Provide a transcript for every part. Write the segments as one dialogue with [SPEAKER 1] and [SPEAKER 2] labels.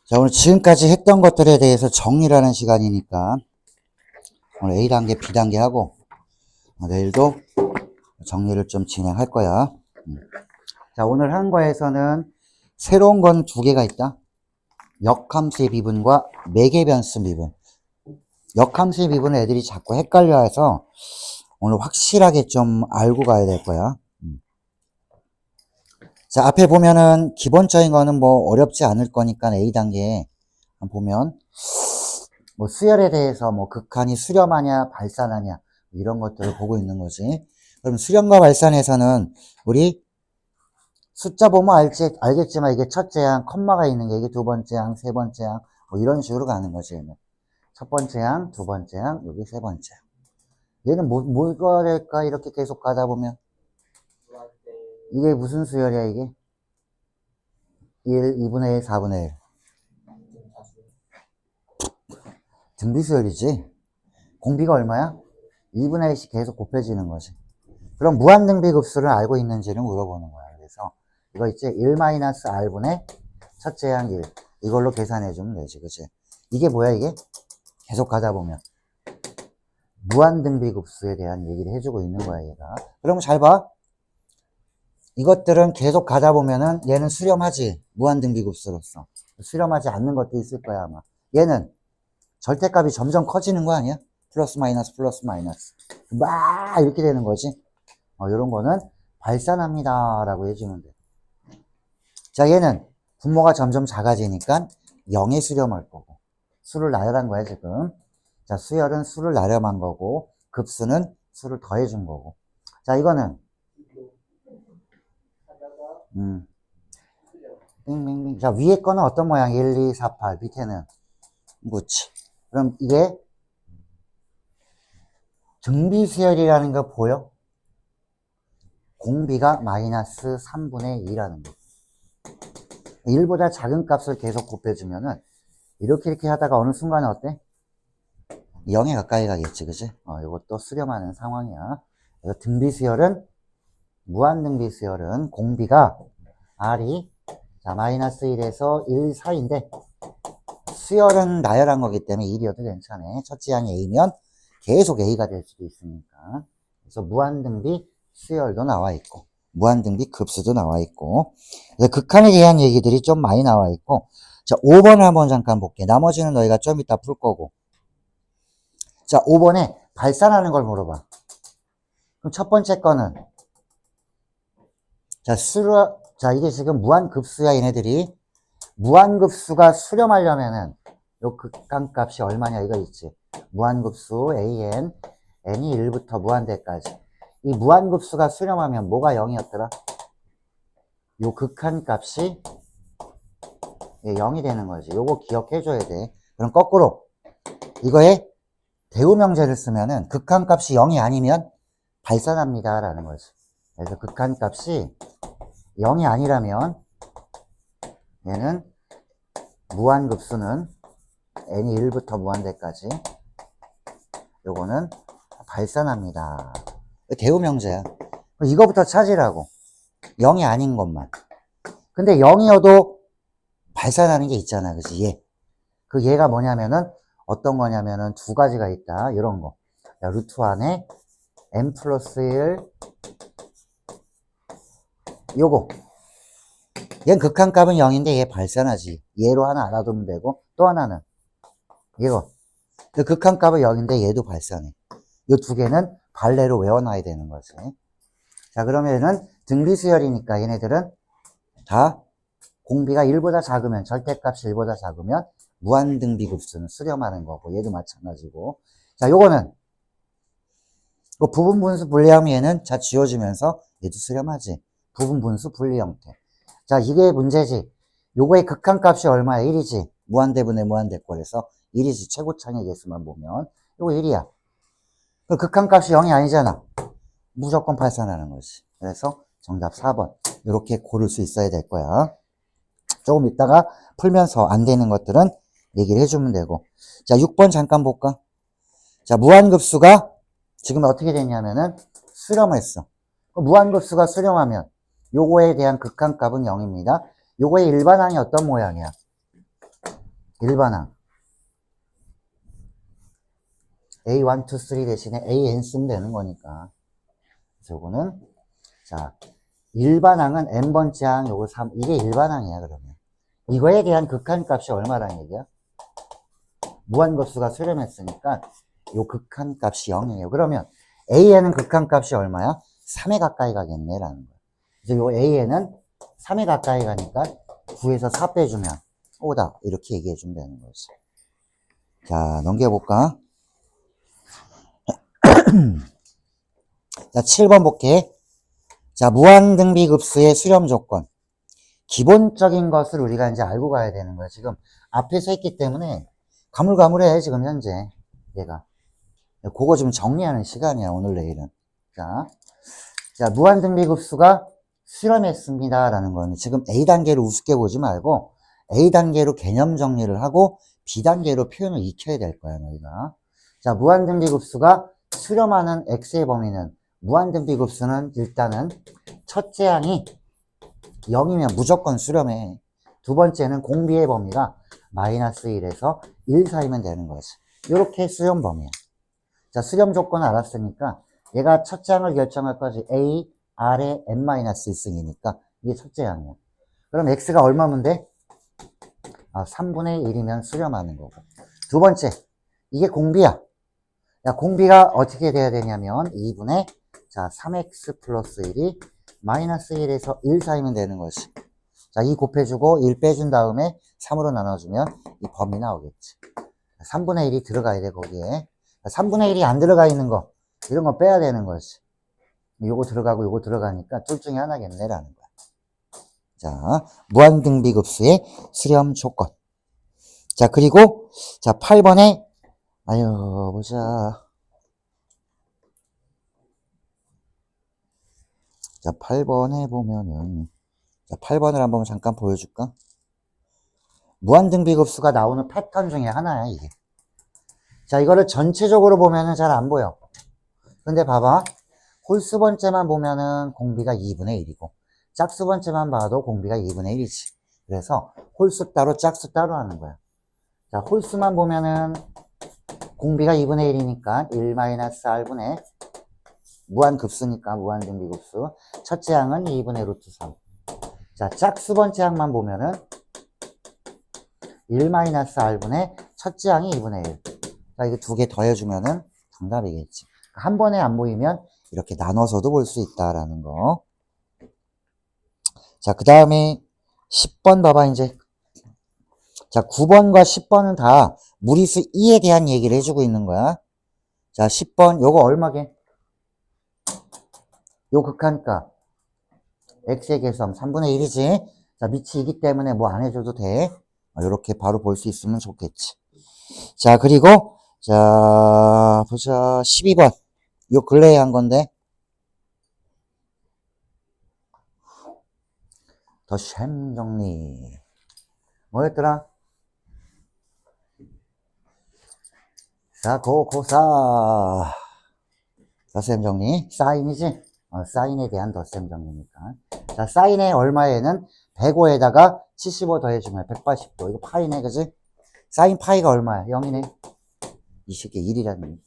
[SPEAKER 1] 자, 오늘 지금까지 했던 것들에 대해서 정리를 하는 시간이니까 오늘 A단계, B단계 하고 내일도 정리를 좀 진행할 거야. 자, 오늘 한 거에서는 새로운 건 두 개가 있다. 역함수의 미분과 매개변수 미분. 역함수의 미분을 애들이 자꾸 헷갈려 해서 오늘 확실하게 좀 알고 가야 될 거야. 자, 앞에 보면은 기본적인 거는 뭐 어렵지 않을 거니까 A단계에 보면 뭐 수열에 대해서 뭐 극한이 수렴하냐 발산하냐 이런 것들을 보고 있는 거지. 그럼 수렴과 발산에서는 우리 숫자 보면 알겠지만 이게 첫째 항 컴마가 있는 게 이게 두 번째 항, 세 번째 항 뭐 이런 식으로 가는 거지. 얘는. 첫 번째 항, 두 번째 항, 여기 세 번째 항. 얘는 뭐가 될까 이렇게 계속 가다 보면 이게 무슨 수열이야 이게? 1, 2분의 1, 4분의 1. 등비수열이지. 공비가 얼마야? 2분의 1씩 계속 곱해지는 거지. 그럼 무한등비급수를 알고 있는지를 물어보는 거야. 그래서 이거 있지? 1-R분의 첫째 항 1. 이걸로 계산해주면 되지. 그치? 이게 뭐야 이게? 계속 가다 보면 무한등비급수에 대한 얘기를 해주고 있는 거야 얘가. 그럼 잘 봐. 이것들은 계속 가다 보면은 얘는 수렴하지. 무한등비급수로서. 수렴하지 않는 것도 있을 거야 아마. 얘는 절대값이 점점 커지는 거 아니야? 플러스 마이너스 플러스 마이너스 막 이렇게 되는 거지. 이런 거는 발산합니다 라고 해주면 돼. 자, 얘는 분모가 점점 작아지니까 0에 수렴할 거고 수를 나열한 거야 지금. 자, 수열은 수를 나렴한 거고 급수는 수를 더해준 거고. 자, 이거는 빙빙빙. 자, 위에 거는 어떤 모양? 1, 2, 4, 8. 밑에는 그렇지. 그럼 이게 등비수열이라는 거 보여? 공비가 마이너스 3분의 2라는 거. 1보다 작은 값을 계속 곱해주면은 이렇게 하다가 어느 순간에 어때? 0에 가까이 가겠지, 그치? 이것도 수렴하는 상황이야. 그래서 등비수열은, 무한등비수열은 공비가 R이 자, 마이너스 1에서 1 사이인데 수열은 나열한 거기 때문에 1이어도 괜찮아. 첫째 항이 A면 계속 A가 될 수도 있으니까. 그래서 무한등비 수열도 나와 있고 무한등비 급수도 나와 있고. 그래서 극한에 대한 얘기들이 좀 많이 나와 있고. 자, 5번을 한번 잠깐 볼게. 나머지는 너희가 좀 이따 풀 거고. 자, 5번에 발산하는 걸 물어봐. 그럼 첫 번째 거는 자, 이게 지금 무한급수야 얘네들이. 무한급수가 수렴하려면은 요 극한값이 얼마냐 이거 있지. 무한급수 an n이 1부터 무한대까지. 이 무한급수가 수렴하면 뭐가 0이었더라? 요 극한값이 0이 되는 거지. 요거 기억해줘야 돼. 그럼 거꾸로 이거에 대우명제를 쓰면은 극한값이 0이 아니면 발산합니다 라는 거지. 그래서 극한값이 0이 아니라면 얘는 무한급수는 n이 1부터 무한대까지 요거는 발산합니다. 대우명제야. 이거부터 찾으라고. 0이 아닌 것만. 근데 0이어도 발산하는 게 있잖아. 그치? 얘가 뭐냐면은 어떤 거냐면은 두 가지가 있다. 이런 거. 야, 루트 안에 n 플러스 1 요거. 얘는 극한값은 0인데 얘 발산하지. 얘로 하나 알아두면 되고 또 하나는 이거. 극한값은 0인데 얘도 발산해. 이 두 개는 발레로 외워놔야 되는 거지. 자, 그러면은 등비수열이니까 얘네들은 다 공비가 1보다 작으면, 절대값이 1보다 작으면 무한등비급수는 수렴하는 거고 얘도 마찬가지고. 자, 요거는 부분분수 분리하면 얘는 자 지워지면서 얘도 수렴하지. 부분분수 분리 형태. 자, 이게 문제지. 요거의 극한값이 얼마야? 1이지. 무한대분의 무한대꼴에서 1이지. 최고창의 개수만 보면 요거 1이야. 그 극한값이 0이 아니잖아. 무조건 발산하는 거지. 그래서 정답 4번 이렇게 고를 수 있어야 될 거야. 조금 이따가 풀면서 안 되는 것들은 얘기를 해주면 되고. 자, 6번 잠깐 볼까? 자, 무한급수가 지금 어떻게 됐냐면은 수렴했어. 무한급수가 수렴하면 요거에 대한 극한값은 0입니다. 요거의 일반항이 어떤 모양이야? 일반항. A1, 2, 3 대신에 AN 쓰면 되는 거니까. 그래서 요거는, 자, 일반항은 n번째 항, 요거 3, 이게 일반항이야, 그러면. 이거에 대한 극한값이 얼마란 얘기야? 무한급수가 수렴했으니까 요 극한값이 0이에요. 그러면 AN은 극한값이 얼마야? 3에 가까이 가겠네 라는 거야. 그래서 요 AN은 3에 가까이 가니까 9에서 4 빼주면 5다 이렇게 얘기해 주면 되는 거지. 자, 넘겨볼까? 자, 7번 볼게. 자, 무한등비급수의 수렴 조건. 기본적인 것을 우리가 이제 알고 가야 되는 거야. 지금 앞에서 했기 때문에 가물가물해, 지금 현재. 얘가. 그거 좀 정리하는 시간이야, 오늘 내일은. 자, 무한등비급수가 수렴했습니다. 라는 거는 지금 A단계로 우습게 보지 말고 A단계로 개념 정리를 하고 B단계로 표현을 익혀야 될 거야, 너희가. 자, 무한등비급수가 수렴하는 X의 범위는, 무한등비급수는 일단은 첫째 항이 0이면 무조건 수렴해. 두 번째는 공비의 범위가 마이너스 1에서 1 사이면 되는 거지. 이렇게 수렴 범위야. 자, 수렴 조건 알았으니까 얘가 첫째 항을 결정할 거지. A, R의 n-1승이니까 이게 첫째 항이야. 그럼 X가 얼마면 돼? 3분의 1이면 수렴하는 거고. 두 번째, 이게 공비야. 야, 공비가 어떻게 돼야 되냐면 2분의 3x 플러스 1이 마이너스 1에서 1 사이면 되는 것이. 자, 2 곱해주고 1 빼준 다음에 3으로 나눠주면 이 범위 나오겠지. 3분의 1이 들어가야 돼, 거기에. 3분의 1이 안 들어가 있는 거, 이런 거 빼야 되는 거지. 요거 들어가고 요거 들어가니까 둘 중에 하나겠네라는 거야. 자, 무한등비급수의 수렴 조건. 자, 그리고, 자, 8번에, 보자. 자, 8번에 보면은, 자, 8번을 한번 잠깐 보여줄까? 무한등비급수가 나오는 패턴 중에 하나야, 이게. 자, 이거를 전체적으로 보면은 잘 안 보여. 근데 봐봐. 홀수 번째만 보면은 공비가 2분의 1이고, 짝수 번째만 봐도 공비가 2분의 1이지. 그래서 홀수 따로 짝수 따로 하는 거야. 자, 홀수만 보면은 공비가 2분의 1이니까 1-r분의 무한급수니까 무한등비급수. 첫째 항은 2분의 루트 3. 자, 짝수 번째 항만 보면은 1-r분의 첫째 항이 2분의 1. 자, 이거 두 개 더해주면은 정답이겠지. 한 번에 안 보이면 이렇게 나눠서도 볼 수 있다라는 거. 자, 그 다음에 10번 봐봐, 이제. 자, 9번과 10번은 다 무리수 2에 대한 얘기를 해주고 있는 거야. 자, 10번, 요거 얼마게? 요 극한값. x의 개수함 3분의 1이지. 자, 밑이 2기 때문에 뭐 안 해줘도 돼. 요렇게 바로 볼 수 있으면 좋겠지. 자, 그리고, 자, 보자. 12번. 요 근래에 한 건데. 덧셈 정리. 뭐였더라? 사고고사. 덧셈 정리. 사인이지? 사인에 대한 덧셈 정리니까. 자, 사인의 얼마에는 105에다가 75 더해주면 180도. 이거 파이네, 그지? 사인 파이가 얼마야? 0이네. 이 새끼 1이라니.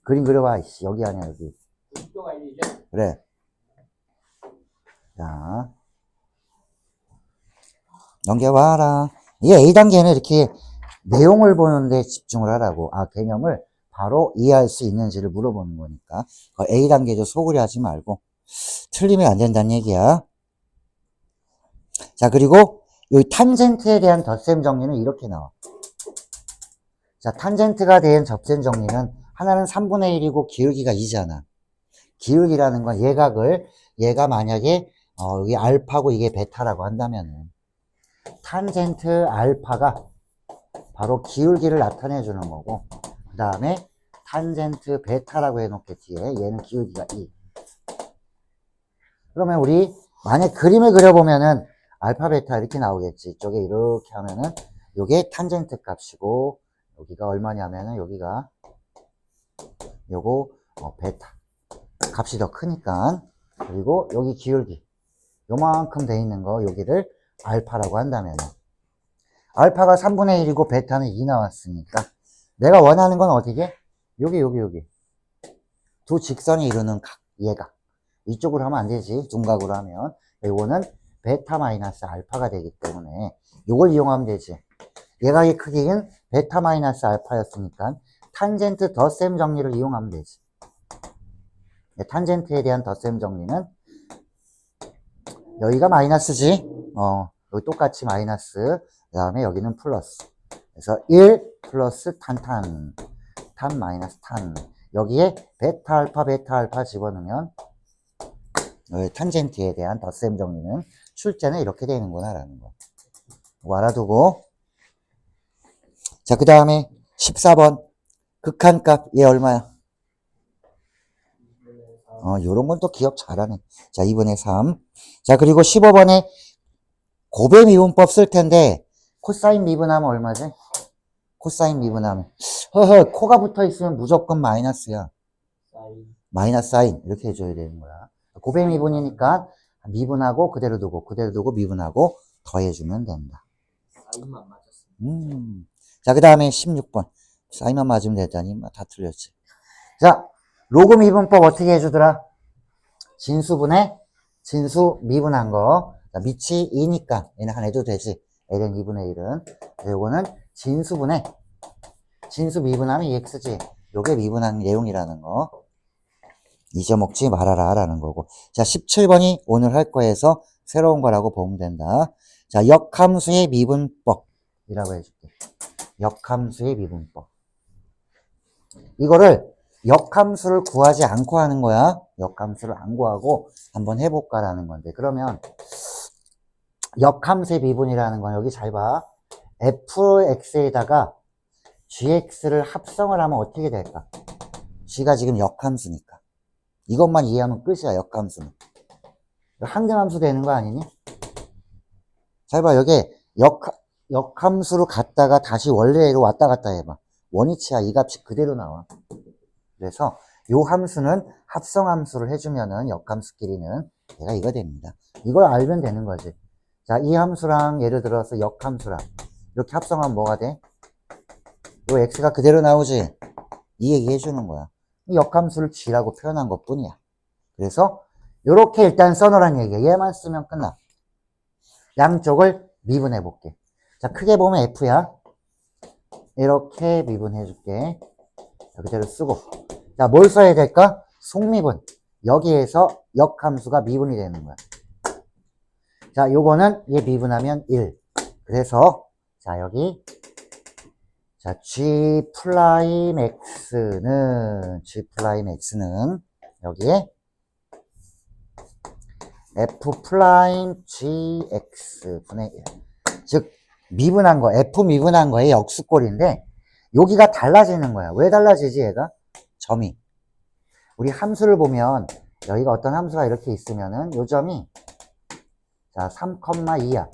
[SPEAKER 1] 그림 그려봐, 이씨. 여기 아니야, 여기. 그래. 자. 넘겨봐라. 이게 A단계는 이렇게 내용을 보는데 집중을 하라고. 개념을 바로 이해할 수 있는지를 물어보는 거니까. A단계도 소홀히 하지 말고. 틀리면 안 된다는 얘기야. 자, 그리고 이 탄젠트에 대한 덧셈 정리는 이렇게 나와. 자, 탄젠트가 된 접셈 정리는 하나는 3분의 1이고 기울기가 2잖아. 기울기라는 건 얘가 만약에 여기 알파고 이게 베타라고 한다면은 탄젠트 알파가 바로 기울기를 나타내 주는 거고, 그 다음에 탄젠트 베타라고 해놓겠지. 얘는 기울기가 2. 그러면 우리 만약 그림을 그려보면은 알파 베타 이렇게 나오겠지. 이쪽에 이렇게 하면은 요게 탄젠트 값이고, 여기가 얼마냐면은 여기가 요거 베타 값이 더 크니까. 그리고 여기 기울기 요만큼 돼 있는 거 여기를 알파라고 한다면 알파가 3분의 1이고 베타는 2 나왔으니까 내가 원하는 건 어디게? 여기 두 직선이 이루는 각 얘가 이쪽으로 하면 안 되지. 둔각으로 하면 요거는 베타 마이너스 알파가 되기 때문에 요걸 이용하면 되지. 얘가의 크기는 베타 마이너스 알파였으니까 탄젠트 덧셈 정리를 이용하면 되지. 탄젠트에 대한 덧셈 정리는 여기가 마이너스지. 여기 똑같이 마이너스. 그 다음에 여기는 플러스. 그래서 1 플러스 탄 마이너스 탄. 여기에 베타 알파 집어넣으면 탄젠트에 대한 덧셈 정리는 출제는 이렇게 되는구나 라는 거. 이거 알아두고. 자, 그 다음에 14번 극한값 얘 얼마야? 요런 건 또 기억 잘하네. 자, 2분의 3. 자, 그리고 15번에 곱의 미분법 쓸 텐데, 코사인 미분하면 얼마지? 코사인 미분하면. 코가 붙어 있으면 무조건 마이너스야. 마이너스 사인. 이렇게 해줘야 되는 거야. 곱의 미분이니까 미분하고 그대로 두고 미분하고 더해주면 된다.
[SPEAKER 2] 사인만 맞았어.
[SPEAKER 1] 자, 그 다음에 16번. 사인만 맞으면 되다니, 다 틀렸지. 자, 로그 미분법 어떻게 해주더라? 진수분해, 진수 미분한 거. 자, 밑이 2니까 얘는 안 해도 되지. ln 2분의 1은. 요거는 진수분해. 진수 미분하면 ex지. 요게 미분한 내용이라는 거. 잊어먹지 말아라 라는 거고. 자, 17번이 오늘 할 거에서 새로운 거라고 보면 된다. 자, 역함수의 미분법이라고 해줄게. 역함수의 미분법. 이거를 역함수를 구하지 않고 하는 거야. 역함수를 안 구하고 한번 해볼까라는 건데. 그러면 역함수의 미분이라는 건 여기 잘 봐. fx에다가 gx를 합성을 하면 어떻게 될까? g가 지금 역함수니까. 이것만 이해하면 끝이야, 역함수는. 항등함수 되는 거 아니니? 잘 봐, 여기 역함수로 갔다가 다시 원래로 왔다 갔다 해봐. 원위치야, 이 값이 그대로 나와. 그래서 요 함수는 합성함수를 해주면은 역함수끼리는 얘가 이거 됩니다. 이걸 알면 되는 거지. 자, 이 함수랑 예를 들어서 역함수랑 이렇게 합성하면 뭐가 돼? 요 x가 그대로 나오지? 이 얘기 해주는 거야. 역함수를 g라고 표현한 것 뿐이야. 그래서 요렇게 일단 써놓으란 얘기야. 얘만 쓰면 끝나. 양쪽을 미분해 볼게. 자, 크게 보면 f야. 이렇게 미분해 줄게. 그대로 쓰고. 자, 뭘 써야 될까? 속미분. 여기에서 역함수가 미분이 되는 거야. 자, 요거는 얘 미분하면 1. 그래서 자, 여기 자, g 프라임 x는 여기에 f 프라임 gx 분의 1. 즉 미분한 거, f 미분한 거의 역수꼴인데 여기가 달라지는 거야. 왜 달라지지 얘가? 점이. 우리 함수를 보면 여기가 어떤 함수가 이렇게 있으면은 요 점이 자 3,2야.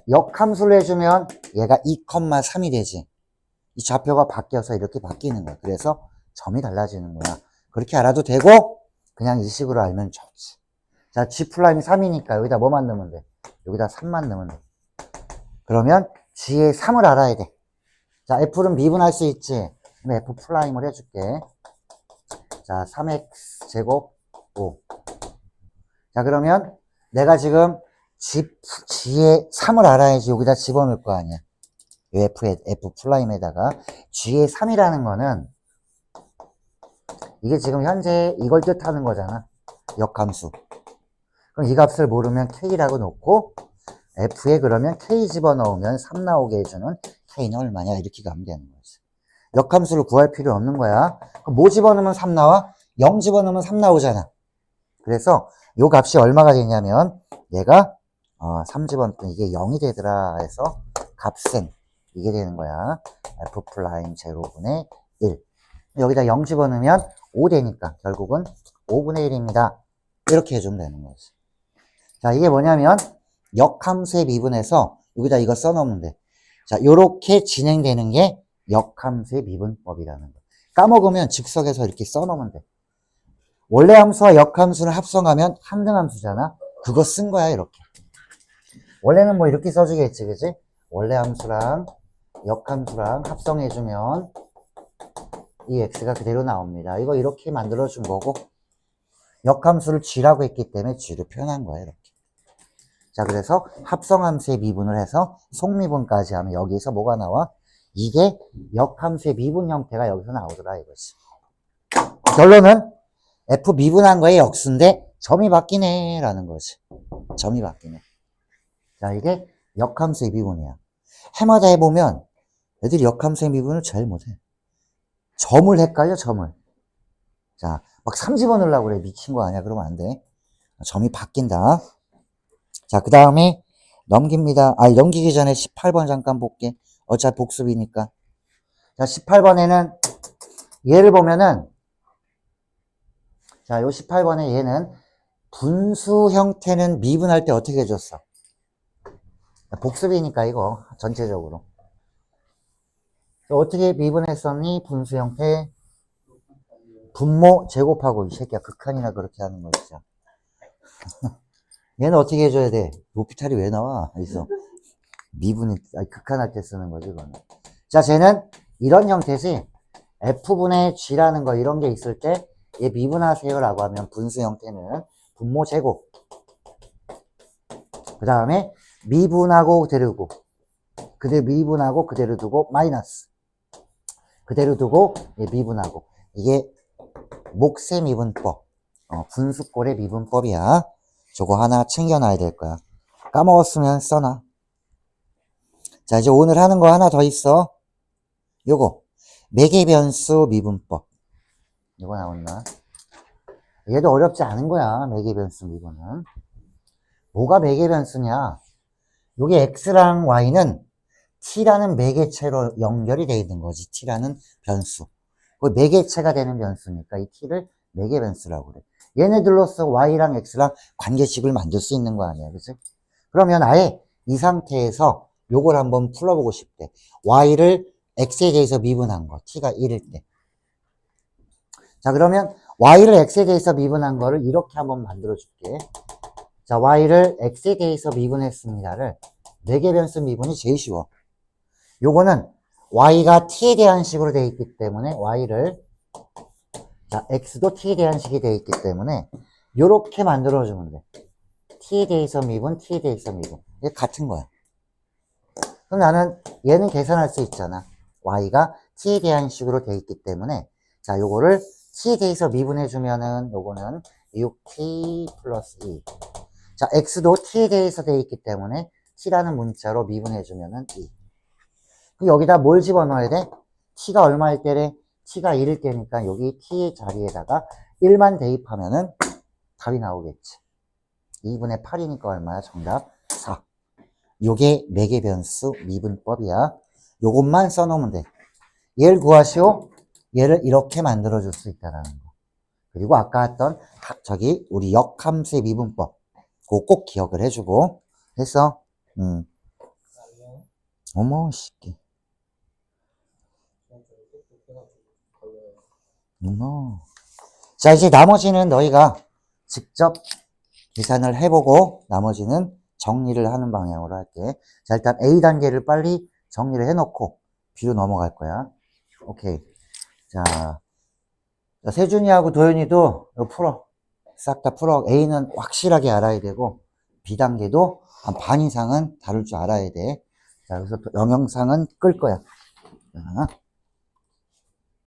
[SPEAKER 1] 역함수를 해주면 얘가 2,3이 되지. 이 좌표가 바뀌어서 이렇게 바뀌는 거야. 그래서 점이 달라지는 거야. 그렇게 알아도 되고 그냥 이 식으로 알면 좋지. 자, g 프라임이 3이니까 여기다 뭐만 넣으면 돼? 여기다 3만 넣으면 돼. 그러면 g의 3을 알아야 돼. 자, f는 미분할 수 있지. 그럼 f 프라임을 해줄게. 자, 3x 제곱 5. 자, 그러면 내가 지금 g의 3을 알아야지 여기다 집어넣을 거 아니야. f 프라임에다가 g의 3이라는 거는 이게 지금 현재 이걸 뜻하는 거잖아. 역함수. 그럼 이 값을 모르면 k라고 놓고 f에 그러면 k 집어넣으면 3 나오게 해주는 k는 얼마냐 이렇게 가면 되는 거지. 역함수를 구할 필요 없는 거야. 그럼 뭐 집어넣으면 3 나와? 0 집어넣으면 3 나오잖아. 그래서 요 값이 얼마가 되냐면 얘가 3 집어넣으면 이게 0이 되더라 해서 값은 이게 되는 거야. f 프라임 제로분의 1. 여기다 0 집어넣으면 5 되니까 결국은 5분의 1입니다. 이렇게 해주면 되는 거지. 자, 이게 뭐냐면 역함수의 미분에서 여기다 이거 써놓으면 돼. 자, 요렇게 진행되는 게 역함수의 미분법이라는 거. 까먹으면 즉석에서 이렇게 써놓으면 돼. 원래 함수와 역함수를 합성하면 항등함수잖아. 그거 쓴 거야, 이렇게. 원래는 뭐 이렇게 써주겠지, 그지? 원래 함수랑 역함수랑 합성해주면 이 x가 그대로 나옵니다. 이거 이렇게 만들어준 거고, 역함수를 g라고 했기 때문에 g를 표현한 거야, 이렇게. 자, 그래서 합성함수의 미분을 해서 속미분까지 하면 여기서 뭐가 나와? 이게 역함수의 미분 형태가 여기서 나오더라, 이거지. 결론은 f 미분한 거에 역수인데 점이 바뀌네 라는 거지. 점이 바뀌네. 자, 이게 역함수의 미분이야. 해마다 해보면 애들이 역함수의 미분을 제일 못해. 점을 헷갈려, 점을. 자, 막 3집어 넣으려고 그래. 미친 거 아니야. 그러면 안 돼. 점이 바뀐다. 자, 그 다음에 넘깁니다. 넘기기 전에 18번 잠깐 볼게. 어차피 복습이니까. 자, 18번에는 얘를 보면은, 자, 요 18번에 얘는 분수 형태는 미분할 때 어떻게 해줬어? 복습이니까 이거 전체적으로. 어떻게 미분했었니? 분수 형태. 분모 제곱하고, 이 새끼야 극한이나 그렇게 하는 거 진짜. 얘는 어떻게 해줘야 돼? 높이탈이 왜 나와? 여기서 미분이 극한할 때 쓰는 거지 그거는. 자, 쟤는 이런 형태지. f분의 g라는 거 이런 게 있을 때 얘 미분하세요 라고 하면 분수 형태는 분모 제곱, 그 다음에 미분하고 그대로 두고, 그대로 미분하고 그대로 두고 마이너스, 그대로 두고 얘 미분하고, 이게 몫의 미분법, 분수꼴의 미분법이야. 저거 하나 챙겨놔야 될 거야. 까먹었으면 써놔. 자, 이제 오늘 하는 거 하나 더 있어. 요거 매개변수 미분법. 이거 나온다. 얘도 어렵지 않은 거야. 매개변수 미분은. 뭐가 매개변수냐? 요게 x랑 y는 t라는 매개체로 연결이 되어 있는 거지. t라는 변수. 그 매개체가 되는 변수니까 이 t를 매개변수라고 그래. 얘네들로서 y랑 x랑 관계식을 만들 수 있는 거 아니야. 그치? 그러면 아예 이 상태에서 요걸 한번 풀어보고 싶대. y를 x에 대해서 미분한 거. t가 1일 때. 자, 그러면 y를 x에 대해서 미분한 거를 이렇게 한번 만들어 줄게. 자, y를 x에 대해서 미분했습니다를 매개변수 미분이 제일 쉬워. 요거는 y가 t에 대한 식으로 되어 있기 때문에 y를, 자, x도 t에 대한 식이 되어 있기 때문에 요렇게 만들어주면 돼. t에 대해서 미분, t에 대해서 미분. 이게 같은 거야. 그럼 나는 얘는 계산할 수 있잖아. y가 t에 대한 식으로 되어 있기 때문에, 자, 요거를 t에 대해서 미분해주면은 요거는 6t 플러스 2. 자, x도 t에 대해서 되어 있기 때문에 t라는 문자로 미분해주면은 2. 여기다 뭘 집어넣어야 돼? t가 얼마일 때래? t가 1일 때니까 여기 t의 자리에다가 1만 대입하면은 답이 나오겠지. 2분의 8이니까 얼마야? 정답 4. 요게 매개변수 미분법이야. 요것만 써놓으면 돼. 얘를 구하시오. 얘를 이렇게 만들어줄 수 있다는 거. 그리고 아까 했던 저기 우리 역함수의 미분법. 그거 꼭 기억을 해주고 해서 어머 새끼. 어머. 자, 이제 나머지는 너희가 직접 계산을 해보고 나머지는 정리를 하는 방향으로 할게. 자, 일단 A단계를 빨리 정리를 해놓고 B로 넘어갈 거야. 오케이. 자, 세준이하고 도현이도 이거 풀어. 싹 다 풀어. A는 확실하게 알아야 되고 B단계도 한 반 이상은 다룰 줄 알아야 돼. 자, 그래서 또 영영상은 끌 거야. 자.